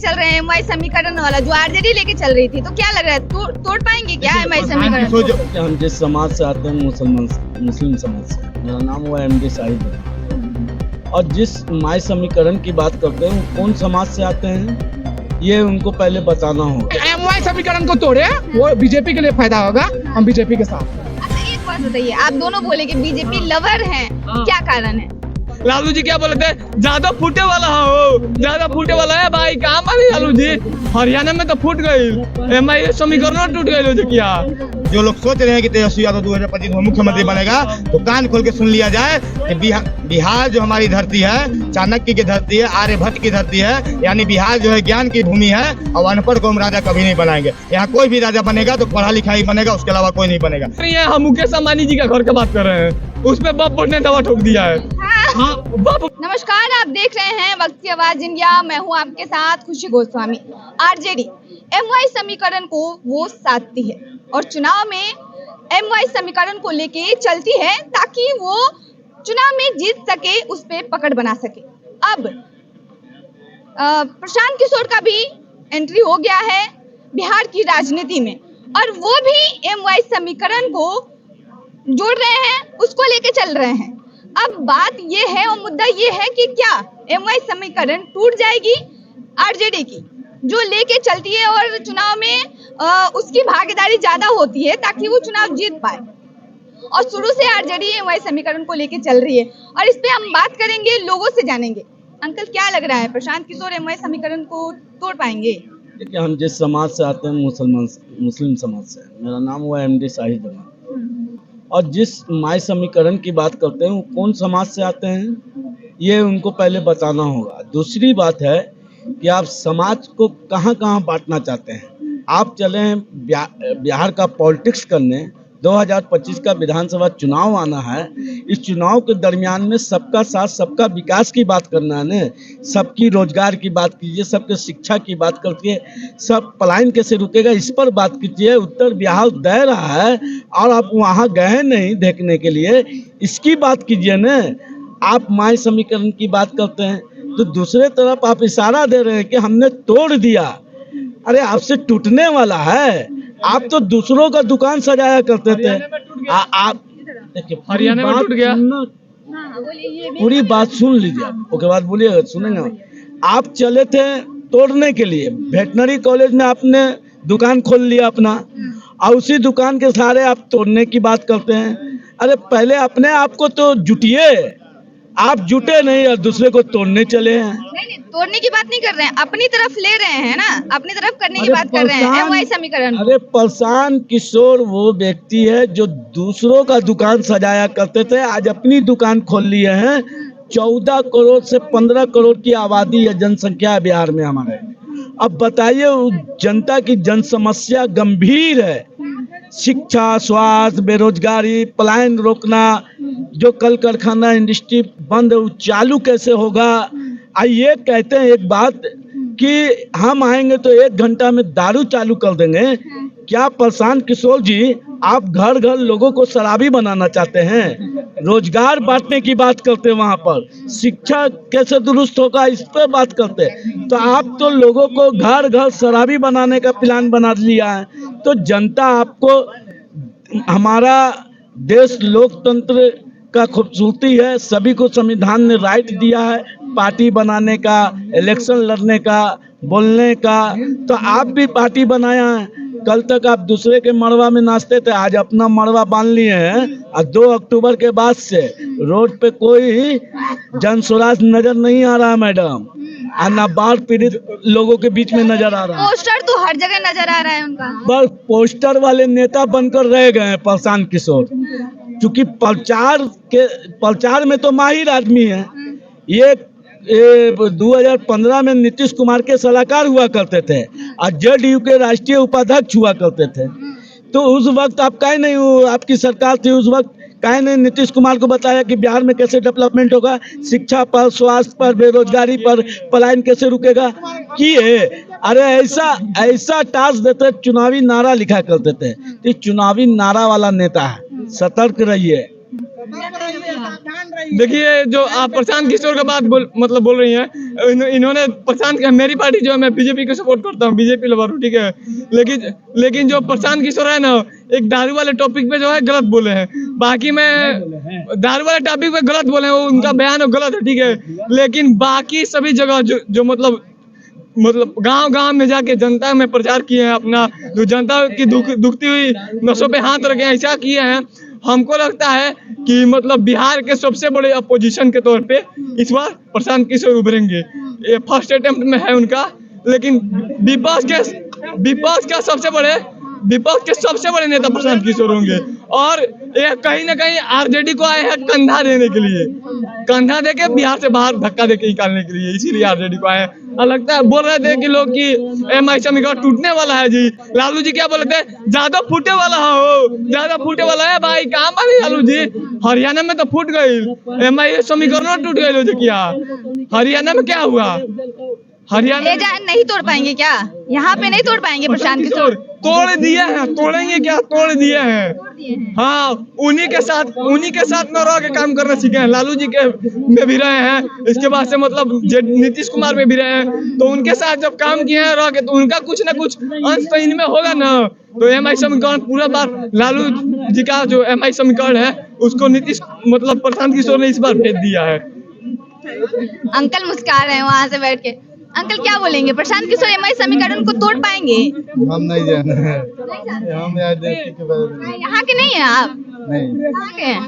चल रहे हैं एमवाई समीकरण वाला जो आरजेडी लेके चल रही थी, तो क्या लग रहा है तोड़ पाएंगे क्या एमवाई समीकरण? हम जिस समाज से आते हैं मुस्लिम समाज से, मेरा नाम हुआ MD शाहिद है। और जिस माई समीकरण की बात करते हैं वो कौन समाज से आते हैं ये उनको पहले बताना होगा। एमवाई समीकरण को तोड़े, वो बीजेपी के लिए फायदा होगा, हम बीजेपी के साथ। अच्छा एक बात बताइए, आप दोनों बोले कि बीजेपी लवर हैं, क्या कारण है? लालू जी क्या बोलते हैं, ज्यादा फूटे वाला हो, ज्यादा फूटे वाला है भाई। कहाँ मानी लालू जी, हरियाणा में तो फूट गई एमआई समीकरण टूट गई क्या? जो लोग सोच रहे हैं कि तेजस्वी यादव 2025 में मुख्यमंत्री बनेगा, तो कान खोल के सुन लिया जाए कि बिहार जो हमारी धरती है, चाणक्य की धरती है, आर्यभट्ट की धरती है, यानी बिहार जो है ज्ञान की भूमि है। और अनपढ़ को हम राजा कभी नहीं बनाएंगे। यहाँ कोई भी राजा बनेगा तो पढ़ा लिखा ही बनेगा, उसके अलावा कोई नहीं बनेगा। ये हम मुकेश अंबानी जी का घर की बात कर रहे हैं, उसमें बाप ने दवा ठोक दिया है। हाँ, नमस्कार, आप देख रहे हैं वक्त की आवाज इंडिया, मैं हूं आपके साथ खुशी गोस्वामी। आरजेडी एमवाई समीकरण को वो साधती है और चुनाव में एमवाई समीकरण को लेके चलती है ताकि वो चुनाव में जीत सके, उस पे पकड़ बना सके। अब प्रशांत किशोर का भी एंट्री हो गया है बिहार की राजनीति में और वो भी एमवाई समीकरण को जोड़ रहे हैं, उसको लेके चल रहे हैं। अब बात ये है और मुद्दा ये है कि क्या एमवाई समीकरण टूट जाएगी आरजेडी की जो लेके चलती है और चुनाव में उसकी भागीदारी ज्यादा होती है ताकि वो चुनाव जीत पाए। और शुरू से आरजेडी एमवाई समीकरण को लेके चल रही है और इस पे हम बात करेंगे, लोगों से जानेंगे। अंकल क्या लग रहा है, प्रशांत किशोर एमवाई समीकरण को तोड़ पाएंगे? देखिए, हम जिस समाज से आते हैं मुस्लिम समाज से, मेरा नाम हुआ MD शाहिद है। और जिस माई समीकरण की बात करते हैं वो कौन समाज से आते हैं ये उनको पहले बताना होगा। दूसरी बात है कि आप समाज को कहाँ कहाँ बांटना चाहते हैं। आप चले हैं बिहार का पॉलिटिक्स करने, 2025 का विधानसभा चुनाव आना है। इस चुनाव के दरमियान में सबका साथ सबका विकास की बात करना है न, सबकी रोजगार की बात कीजिए, सबके शिक्षा की बात करके सब पलायन कैसे रुकेगा इस पर बात कीजिए। उत्तर बिहार दे रहा है और आप वहाँ गए नहीं देखने के लिए, इसकी बात कीजिए न। आप माई समीकरण की बात करते हैं तो दूसरे तरफ आप इशारा दे रहे हैं कि हमने तोड़ दिया। अरे आपसे टूटने वाला है, आप तो दूसरों का दुकान सजाया करते थे। आप देखिए, हरियाणा में टूट गया, पूरी बात सुन लीजिए, उसके बाद बोलिएगा, सुनेंगे। आप चले थे तोड़ने के लिए, वेटनरी कॉलेज में आपने दुकान खोल लिया अपना और उसी दुकान के सहारे आप तोड़ने की बात करते हैं। अरे पहले अपने आप को तो जुटिए, आप जुटे नहीं और दूसरे को तोड़ने चले हैं। नहीं, तोड़ने की बात नहीं कर रहे हैं, अपनी तरफ ले रहे हैं ना, अपनी तरफ करने की बात कर रहे हैं एमवाई समीकरण। अरे प्रशांत किशोर वो व्यक्ति है जो दूसरों का दुकान सजाया करते थे, आज अपनी दुकान खोल लिए हैं। 14 करोड़ से 15 करोड़ की आबादी है, जनसंख्या है बिहार में हमारे। अब बताइए, जनता की जन समस्या गंभीर है, शिक्षा, स्वास्थ्य, बेरोजगारी, पलायन रोकना, जो कल कारखाना इंडस्ट्री बंद है वो चालू कैसे होगा। ये कहते हैं एक बात कि हम आएंगे तो 1 घंटा में दारू चालू कर देंगे। क्या प्रशांत किशोर जी आप घर घर लोगों को शराबी बनाना चाहते हैं? रोजगार बांटने की बात करते हैं, वहाँ पर शिक्षा कैसे दुरुस्त होगा इस पर बात करते हैं। तो आप तो लोगों को घर घर शराबी बनाने का प्लान बना लिया है। तो जनता आपको, हमारा देश लोकतंत्र का खूबसूरती है, सभी को संविधान ने राइट दिया है पार्टी बनाने का, इलेक्शन लड़ने का, बोलने का। तो आप भी पार्टी बनाया है। कल तक आप दूसरे के मड़वा में नाचते थे, आज अपना मड़वा बांध लिए हैं। और 2 अक्टूबर के बाद से रोड पे कोई जन स्वराज नजर नहीं आ रहा मैडम, और न बाढ़ पीड़ित लोगों के बीच में नजर आ रहा है। पोस्टर तो हर जगह नजर आ रहा है उनका, बस पोस्टर वाले नेता बनकर रह गए हैं प्रशांत किशोर, क्योंकि प्रचार में तो माहिर आदमी है। ये 2015 में नीतीश कुमार के सलाहकार हुआ करते थे और JDU के राष्ट्रीय उपाध्यक्ष हुआ करते थे। तो उस वक्त आप काहे नहीं, आपकी सरकार थी उस वक्त, काहे नहीं नीतीश कुमार को बताया कि बिहार में कैसे डेवलपमेंट होगा, शिक्षा पर, स्वास्थ्य पर, बेरोजगारी पर, पलायन कैसे रुकेगा किए। अरे ऐसा टास्क देते, चुनावी नारा लिखा करते थे। तो चुनावी नारा वाला नेता है, सतर्क रहिए। देखिए जो आप प्रशांत किशोर का बात बोल रही हैं, इन्होंने मेरी पार्टी जो है, मैं बीजेपी को सपोर्ट करता हूँ, बीजेपी लवर हूँ, ठीक है। लेकिन जो प्रशांत किशोर है ना, एक दारू वाले टॉपिक पे जो है गलत बोले हैं। बाकी मैं दारू वाले टॉपिक पे गलत बोले हैं, वो उनका बयान गलत है, ठीक है। लेकिन बाकी सभी जगह जो मतलब गांव में जाके जनता में प्रचार किए हैं, अपना जो जनता की दुखती हुई नसों पे हाथ रखे, ऐसा किए हैं। हमको लगता है कि मतलब बिहार के सबसे बड़े अपोजिशन के तौर पे इस बार प्रशांत किशोर उभरेंगे। ये फर्स्ट अटेम्प्ट में है उनका, लेकिन विपक्ष के सबसे बड़े नेता प्रशांत किशोर होंगे। और ये कहीं ना कहीं आरजेडी को आए हैं कंधा देने के लिए, कंधा देके बिहार से बाहर धक्का देके निकालने के लिए, इसीलिए आरजेडी को आए हैं। लगता है बोल रहे थे कि लोग कि एमआई समीकरण टूटने वाला है जी। लालू जी क्या बोले थे, ज्यादा फूटे वाला हो, ज्यादा फूटे वाला है भाई, कहाँ मानी लालू जी? हरियाणा में तो फूट गई, एमआई समीकरण टूट गई जो किया। हरियाणा में क्या हुआ? हरियाणा नहीं तोड़ पाएंगे क्या? यहाँ पे नहीं तोड़ पाएंगे प्रशांत किशोर? तोड़ दिए हैं, तोड़ेंगे क्या? तोड़ दिए हैं। हाँ, उन्हीं के साथ में रह के काम करना सीखे हैं। लालू जी के में भी रहे हैं, इसके बाद से मतलब नीतीश कुमार में भी रहे हैं, तो उनके साथ जब काम किए हैं रह के, तो उनका कुछ ना कुछ अंश तो इनमें होगा ना। तो एमआई समीकरण पूरा बार लालू जी का जो एमआई समीकरण है उसको नीतीश मतलब प्रशांत किशोर ने इस बार भेज दिया है। अंकल मुस्कुरा रहे हैं वहाँ से बैठ के। अंकल क्या बोलेंगे, प्रशांत किशोर एमआई समीकरण को तोड़ पाएंगे? हम नहीं जाने हैं, हम यहाँ के नहीं है आप? नहीं, कहाँ के हैं?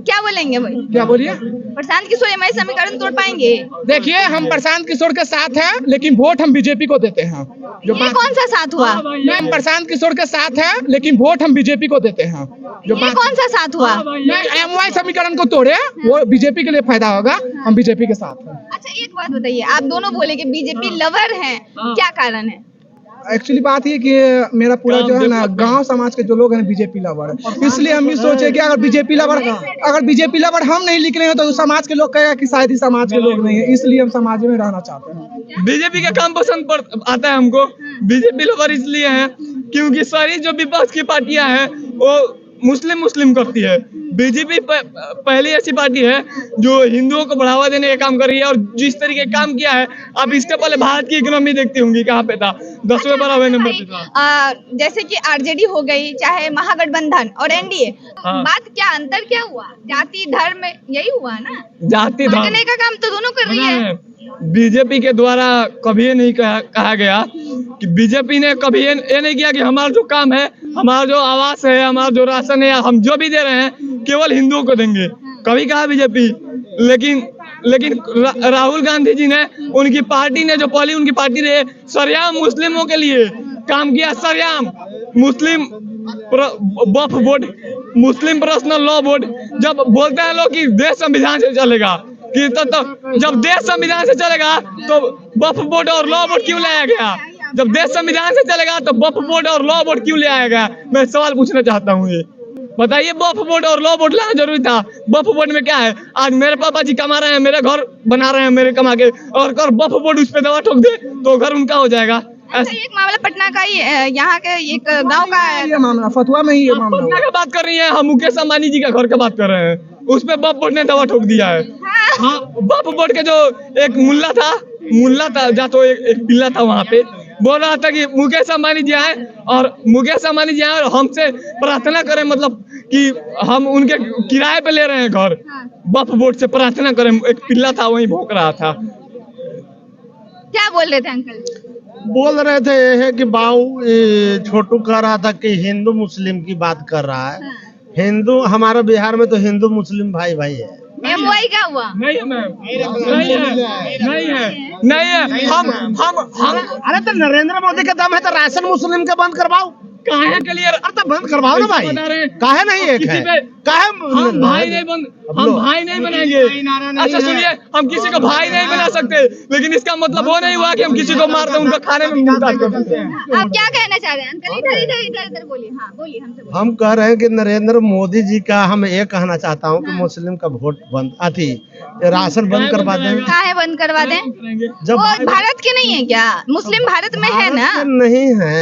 क्या बोलेंगे भाई? क्या बोलिए? प्रशांत किशोर एमआई समीकरण तोड़ पाएंगे? देखिए, हम प्रशांत किशोर के साथ हैं, लेकिन वोट हम बीजेपी को देते हैं। ये कौन सा साथ हुआ? हम प्रशांत किशोर के साथ हैं, लेकिन वोट हम बीजेपी को देते हैं। ये कौन सा साथ हुआ? एमवाई समीकरण को तोड़े, वो बीजेपी के लिए फायदा होगा, हम बीजेपी के साथ हैं। अच्छा एक बात बताइए, आप दोनों बोले कि बीजेपी लवर हैं, क्या कारण है? एक्चुअली बात ये कि मेरा पूरा जो है ना गांव समाज के जो लोग हैं बीजेपी लवर है, इसलिए हम ये सोचे कि अगर बीजेपी लवर हम नहीं लिख रहे हैं तो समाज के लोग कहेगा कि शायद ही समाज के लोग नहीं है, इसलिए हम समाज में रहना चाहते हैं। बीजेपी का काम पसंद आता है हमको। बीजेपी लवर इसलिए है क्योंकि सारी जो विपक्ष की पार्टियां हैं वो मुस्लिम करती है। बीजेपी पहली ऐसी पार्टी है जो हिंदुओं को बढ़ावा देने का काम कर रही है, और जिस तरीके का काम किया है, अब इसके पहले भारत की इकोनॉमी देखती होंगी कहाँ पे था, 10वें 12वें नंबर पे था। जैसे कि आरजेडी हो गई, चाहे महागठबंधन और एनडीए, बात क्या अंतर क्या हुआ? जाति धर्म यही हुआ ना, जाति धर्म का काम तो दोनों कर रही है। बीजेपी के द्वारा कभी ये नहीं कहा गया कि बीजेपी ने कभी ये नहीं किया कि हमारा जो काम है, हमारा जो आवास है, हमारा जो राशन है, हम जो भी दे रहे हैं केवल हिंदुओं को देंगे, कभी कहा बीजेपी। लेकिन राहुल गांधी जी ने, उनकी पार्टी ने, जो पहले उनकी पार्टी ने सरेआम मुस्लिमों के लिए काम किया, सरेआम मुस्लिम वक्फ बोर्ड, मुस्लिम पर्सनल लॉ बोर्ड। जब बोलते हैं लोग कि देश संविधान से चलेगा, कि तो जब देश संविधान से चलेगा तो वक्फ बोर्ड और लॉ बोर्ड क्यों लाया गया? जब देश संविधान से चलेगा तो वक्फ बोर्ड और लॉ बोर्ड क्यों लाया गया? मैं सवाल पूछना चाहता हूँ, ये बताइए। वक्फ बोर्ड और लॉ बोर्ड लाना जरूरी था? वक्फ बोर्ड में क्या है? आज मेरे पापा जी कमा रहे हैं, मेरे घर बना रहे हैं मेरे कमा के, और अगर वक्फ बोर्ड उस पर दवा ठोक दे तो घर उनका हो जाएगा। अच्छा, एक मामला पटना का ही, यहाँ के एक गांव का है ये मामला, फतुआ में ही ये मामला। पटना का बात कर रही है, हम मुकेश अंबानी जी का घर का बात कर रहे हैं, उस पे वक्फ बोर्ड ने दवा ठोक दिया है। हाँ, वक्फ बोर्ड के जो एक मुल्ला था जा तो एक पिल्ला था वहाँ पे, बोल रहा था कि मुकेश अंबानी जी आए और हमसे प्रार्थना करें, मतलब कि हम उनके किराए पे ले रहे हैं घर, वक्फ बोर्ड से प्रार्थना करें। एक पिल्ला था वहीं भौंक रहा था। क्या बोल रहे थे अंकल? बोल रहे थे ये है कि छोटू कह रहा था कि हिंदू मुस्लिम की बात कर रहा है। हिंदू, हमारे बिहार में तो हिंदू मुस्लिम भाई है। एमवाई क्या हुआ? नहीं है मैम, नहीं है। हम अरे तो नरेंद्र मोदी का दम है तो राशन मुस्लिम का बंद करवाओ। काहे के लिए? अरे तो बंद करवाओ ना भाई, काहे नहीं? एक है काहे हम भाई नहीं बनाएंगे। अच्छा सुनिए, हम किसी को भाई नहीं बना सकते, लेकिन इसका मतलब वो नहीं हुआ कि हम किसी को मार दें, उनका खाने में मुंह कर देते हैं। आप क्या कहना चाह रहे हैं अंकल? इधर बोलिए। हाँ बोलिए, हमसे बोलिए। हम कह रहे हैं कि नरेंद्र मोदी जी का हम ये कहना चाहता हूँ कि मुस्लिम का वोट बंद, राशन बंद करवा दें। काहे बंद करवा दें? जब वो भारत के नहीं है क्या? मुस्लिम भारत में है ना? नहीं है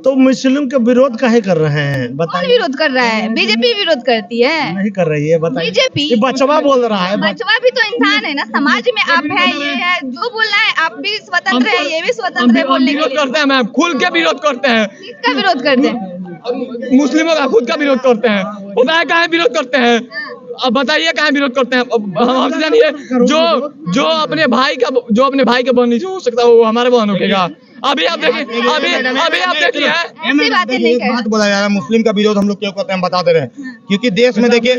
तो मुस्लिम के विरोध काहे कर रहे हैं कौन बताइए। विरोध कर रहा है? बीजेपी विरोध करती है। नहीं कर रही है बताइए। बीजेपी ये बचवा बोल रहा है। बचवा भी तो इंसान है ना, समाज में आप है, ये है, जो बोलना है आप भी स्वतंत्र है, ये भी स्वतंत्र है बोलने के विरोध लिए। करते हैं मैम, खुल के विरोध करते हैं। किसका विरोध करते हैं? मुस्लिमों का खुद का विरोध करते हैं। बताए काहे विरोध करते हैं? अब बताइए काहे विरोध करते हैं? अब हम हमसे जानिए, जो अपने भाई का बहन नहीं हो सकता वो हमारे बहन होगा। अभी आप देखिए, अभी आप देखिए ऐसी बातें नहीं कर। बात बोला जा रहा है मुस्लिम का विरोध हम लोग क्यों करते हैं, हम बता दे रहे हैं। क्योंकि देश में देखिए,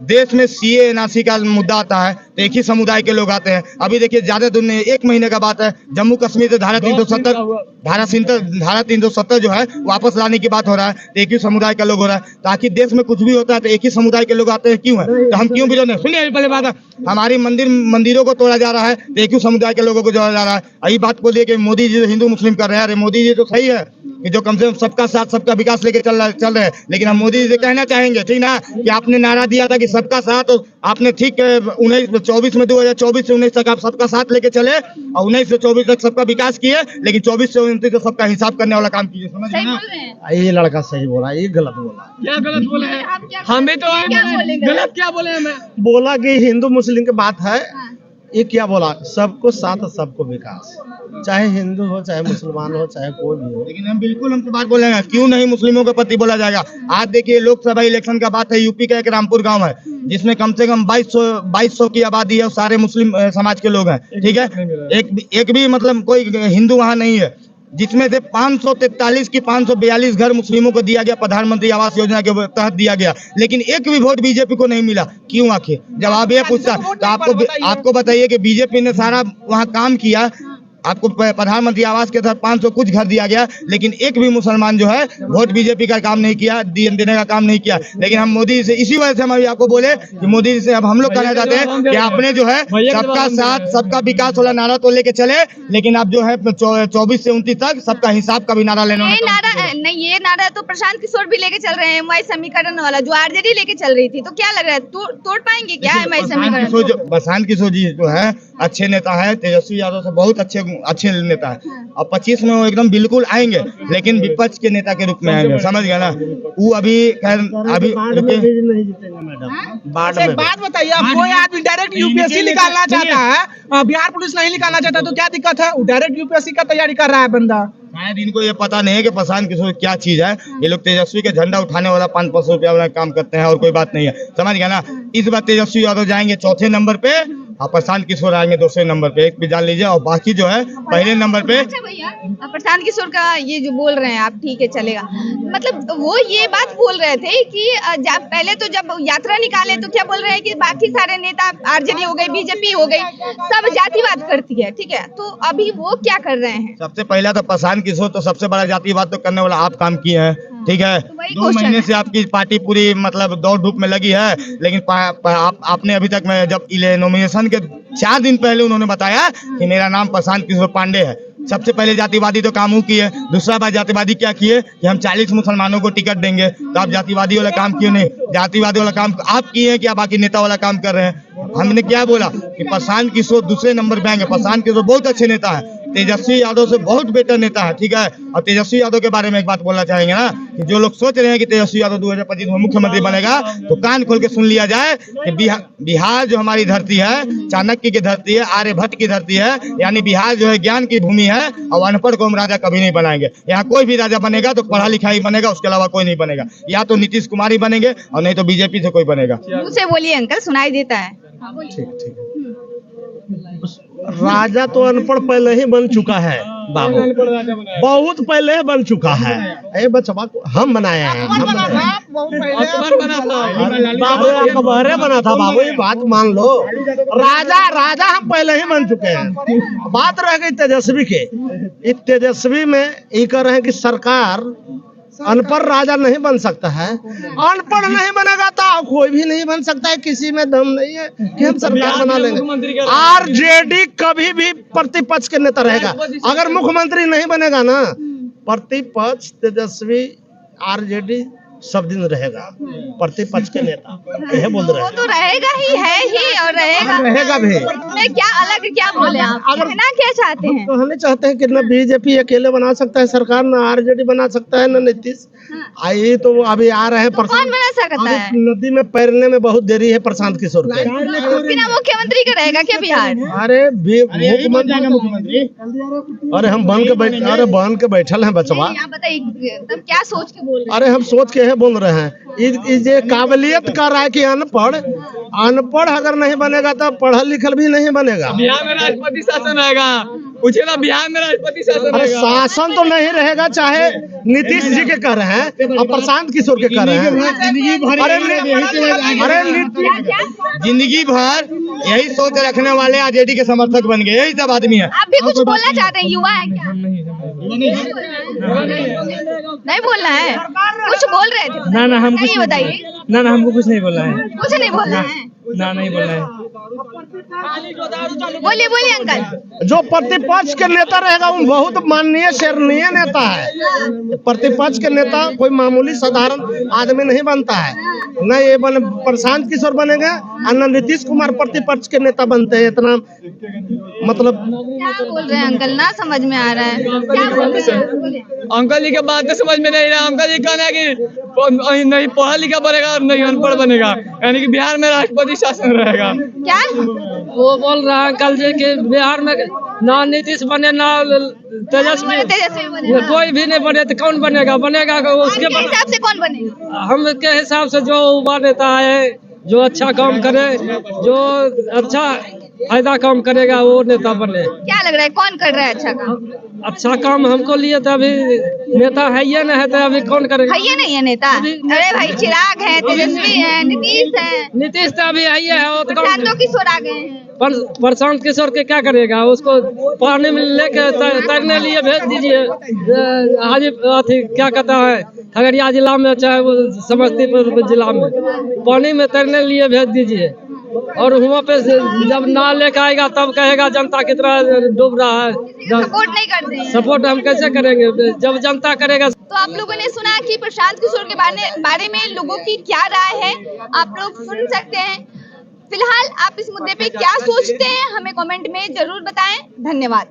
देश में सीए एनआरसी का मुद्दा आता है तो एक ही समुदाय के लोग आते हैं। अभी देखिए ज्यादा दूर नहीं, 1 महीने का बात है, जम्मू कश्मीर से धारा 370 जो है वापस लाने की बात हो रहा है, तो एक ही समुदाय का लोग हो रहा है। ताकि देश में कुछ भी होता है तो एक ही समुदाय के लोग आते हैं, क्यों है? तो हम क्यों विरोध नहीं? सुनिए पहले बात है, हमारी मंदिरों को तोड़ा जा रहा है तो एक ही समुदाय के लोगों को जोड़ा जा रहा है। यही बात बोलिए कि मोदी जी हिंदू मुस्लिम कर रहे हैं। अरे मोदी जी तो सही है कि जो कम से कम सबका साथ सबका विकास लेके चल रहे हैं, लेकिन हम मोदी जी से कहना चाहेंगे, ठीक ना, कि आपने नारा दिया था कि सबका साथ, और आपने ठीक 2024 में 2024 से 19 तक आप सबका साथ लेके चले और 19 से 24 तक सबका विकास किए, लेकिन 24 से 29 तक सबका हिसाब करने वाला काम कीजिए। समझ सही ना? बोल रहे हैं। ये लड़का सही बोला, ये गलत बोला। क्या गलत बोले हैं? आप क्या हम भी तो क्या बोलेंगे? गलत क्या बोले हैं? मैं बोला कि हिंदू मुस्लिम की बात है। ये क्या बोला? सबको साथ सबको विकास, चाहे हिंदू हो चाहे मुसलमान हो चाहे कोई भी हो। लेकिन हम बिल्कुल हमसे बात बोलेंगे, क्यों नहीं मुस्लिमों के प्रति बोला जाएगा। आज देखिए लोकसभा इलेक्शन का बात है, यूपी का एक रामपुर गांव है जिसमें कम से कम 2200 की आबादी है और सारे मुस्लिम समाज के लोग हैं, ठीक है। एक भी मतलब कोई हिंदू वहाँ नहीं है, जिसमें से 543 की 542 घर मुस्लिमों को दिया गया, प्रधानमंत्री आवास योजना के तहत दिया गया, लेकिन एक भी वोट बीजेपी को नहीं मिला। क्यों? आखिर जब आप ये पूछता तो आपको बताइए कि बीजेपी ने सारा वहाँ काम किया, आपको प्रधानमंत्री आवास के तहत 500 कुछ घर दिया गया, लेकिन एक भी मुसलमान जो है वोट बीजेपी का काम नहीं किया, देने का काम नहीं किया। लेकिन हम मोदी जी से इसी वजह से हम अभी आपको बोले कि मोदी जी से अब हम लोग कहना चाहते हैं कि आपने जो है सबका साथ सबका विकास वाला नारा तो लेके चले, लेकिन आप जो है 24 से 29 तक सबका हिसाब का भी नारा लेना। ये नारा नहीं, ये नारा तो प्रशांत किशोर भी लेके चल रहे हैं, एमवाई समीकरण वाला जो आरजेडी लेके चल रही थी। तो क्या लग रहा है, तोड़ पाएंगे क्या एमवाई समीकरण? प्रशांत किशोर जी जो है अच्छे नेता है, तेजस्वी यादव से बहुत अच्छे नेता है, और 25 में वो एकदम बिल्कुल आएंगे, लेकिन विपक्ष के नेता के रूप में आएंगे, समझ गया ना। वो अभी नहीं जीतेंगे मैडम। बाद एक में बात बताइए, अब कोई आदमी डायरेक्ट यूपीएससी निकालना चाहता है, बिहार पुलिस नहीं निकालना चाहता, तो क्या दिक्कत है? वो डायरेक्ट यूपीएससी का तैयारी कर रहा है बंदा। शायद इनको ये पता नहीं है कि प्रशांत किशोर क्या चीज है। ये लोग तेजस्वी के झंडा उठाने वाला 500 रुपया वाला काम करते हैं और कोई बात नहीं है, समझ गया ना। इस बार तेजस्वी यादव जाएंगे चौथे नंबर पे और प्रशांत किशोर आएंगे दूसरे नंबर पे, एक भी जान लीजिए, और बाकी जो है पहले नंबर पे। अच्छा भैया, प्रशांत किशोर का ये जो बोल रहे हैं आप, ठीक है चलेगा, मतलब वो ये बात बोल रहे थे कि पहले तो जब यात्रा निकाले तो क्या बोल रहे हैं कि बाकी सारे नेता आरजेडी हो गई, बीजेपी हो गई, सब जातिवाद करती है, ठीक है। तो अभी वो क्या कर रहे हैं? सबसे पहला तो प्रशांत किशोर तो सबसे बड़ा जातिवाद तो करने वाला आप काम किए हैं, ठीक है। तो वही 2 महीने से आपकी पार्टी पूरी मतलब दौड़ धूप में लगी है, लेकिन आपने अभी तक में जब नॉमिनेशन के 4 दिन पहले उन्होंने बताया कि मेरा नाम प्रशांत किशोर पांडे है। सबसे पहले जातिवादी तो काम वो किए, दूसरा बात जातिवादी क्या किए कि हम 40 मुसलमानों को टिकट देंगे, तो आप जातिवादी वाला काम क्यों नहीं? जातिवादी वाला काम आप किए हैं, क्या बाकी नेता वाला काम कर रहे हैं? हमने क्या बोला कि प्रशांत किशोर दूसरे नंबर पे आएंगे। प्रशांत किशोर बहुत अच्छे नेता है, तेजस्वी यादव से बहुत बेटर नेता है, ठीक है। और तेजस्वी यादव के बारे में एक बात बोलना चाहेंगे ना, कि जो लोग सोच रहे हैं कि तेजस्वी यादव 2025 में मुख्यमंत्री बनेगा, तो कान खोल के सुन लिया जाए कि बिहार जो हमारी धरती है, चाणक्य की धरती है, आर्यभट्ट की धरती है, यानी बिहार जो है ज्ञान की भूमि है, और अनपढ़ को हम राजा कभी नहीं बनाएंगे। यहाँ कोई भी राजा बनेगा तो पढ़ा लिखा ही बनेगा, उसके अलावा कोई नहीं बनेगा। या तो नीतीश कुमार ही बनेंगे और नहीं तो बीजेपी से कोई बनेगा। मुझसे बोलिए अंकल, सुनाई देता है। ठीक राजा तो अनपढ़ पहले ही बन चुका है बाबू, बहुत पहले ही बन चुका है। ए बचवा को हम बनाए हैं, हम बनाए हैं। बाबू अकबर बना था बाबू, ये बात मान लो। राजा हम पहले ही बन चुके हैं। बात रह गई तेजस्वी के, इस तेजस्वी में ये कह रहे हैं कि सरकार अनपढ़ राजा नहीं बन सकता है। अनपढ़ नहीं बनेगा तो कोई भी नहीं बन सकता है, किसी में दम नहीं है कि हम सरकार बना लेंगे। आरजेडी कभी भी प्रतिपक्ष के नेता रहेगा, अगर मुख्यमंत्री नहीं बनेगा ना, प्रतिपक्ष तेजस्वी आरजेडी सब दिन रहेगा प्रतिपक्ष के नेता, यह बोल रहे वो हैं। तो रहेगा ही, है ही और रहेगा। रहेगा भी। मैं क्या अलग क्या बोले आप, कहना क्या चाहते हैं? तो हमें चाहते हैं कि न बीजेपी अकेले बना सकता है सरकार, न आरजेडी बना सकता है, न नीतीश। ये तो अभी आ रहे हैं तो कौन बना सकता है? नदी में पैरने में बहुत देरी है प्रशांत किशोर के। बिना मुख्यमंत्री का रहेगा क्या बिहार? अरे मुख्यमंत्री, अरे हम बन के बैठल हैं बचवा। नहीं, आप बताइए तब क्या सोच के बोल रहे अरे हम सोच के है बोल रहे हैं, ये काबिलियत कर रहा है कि अनपढ़ अगर नहीं बनेगा तो पढ़ल लिखल भी नहीं बनेगा। बिहार में राष्ट्रपति शासन रहेगा, पूछे ना, बिहार में राष्ट्रपति शासन अरे रहेगा। शासन तो नहीं रहेगा, चाहे नीतीश जी के कर रहे हैं और प्रशांत किशोर के कर रहे हैं। जिंदगी भर यही सोच रखने वाले आरजेडी के समर्थक बन गए, यही सब आदमी है। आप भी कुछ बोलना चाहते हैं? युवा है क्या? नहीं बोलना है, कुछ बोल रहे थे? ना हम नहीं बताइए। ना हमको कुछ नहीं बोलना है, कुछ नहीं बोलना है, ना नहीं बोलना है। बोलिए बोलिए अंकल। जो प्रतिपक्ष के नेता रहेगा वो बहुत माननीय शरणीय नेता है। प्रतिपक्ष के नेता कोई मामूली साधारण आदमी नहीं बनता है। न ये प्रशांत किशोर बनेगा और न नीतीश कुमार प्रतिपक्ष के नेता बनते हैं। इतना मतलब क्या बोल रहे हैं अंकल, ना समझ में आ रहा है क्या बोल रहे हैं? बोलिए। अंकल जी के बात तो समझ में नहीं रहा। अंकल जी कहना है कि नहीं पढ़ा लिखा बनेगा और नहीं अनपढ़ बनेगा, यानी कि बिहार में राष्ट्रपति शासन रहेगा। क्या? वो बोल रहा है कल जी कि बिहार में ना नीतीश बने ना तेजस्वी, तेजस्वी बने। कोई भी नहीं बने तो कौन बनेगा? बनेगा उसके आपके हिसाब से कौन बनेगा? हम के हिसाब से जो युवा नेता है, जो अच्छा काम करे, जो अच्छा फायदा काम करेगा वो नेता बने। क्या लग रहा है कौन कर रहा है अच्छा काम? अच्छा काम हमको लिए तो अभी नेता है ये ना है तो अभी कौन करेगा? है ये नहीं है नेता? अरे भाई चिराग है, तेजस्वी है, नीतीश है, नीतीश तो अभी है ये है, वो तो प्रशांत किशोर आ गए हैं। प्रशांत किशोर के क्या करेगा? उसको पानी में लेके तैरने लिए भेज दीजिए। अथी क्या कहता है, खगड़िया जिला में चाहे वो समस्तीपुर जिला में पानी में तैरने लिए भेज दीजिए। और वहाँ पे जब ना लेके आएगा तब कहेगा जनता कितना डूब रहा है। सपोर्ट नहीं करते हैं। सपोर्ट हम कैसे करेंगे जब जनता करेगा? तो आप लोगों ने सुना कि प्रशांत किशोर के बारे में लोगों की क्या राय है, आप लोग सुन सकते हैं। फिलहाल आप इस मुद्दे पे क्या सोचते हैं हमें कमेंट में जरूर बताएं। धन्यवाद।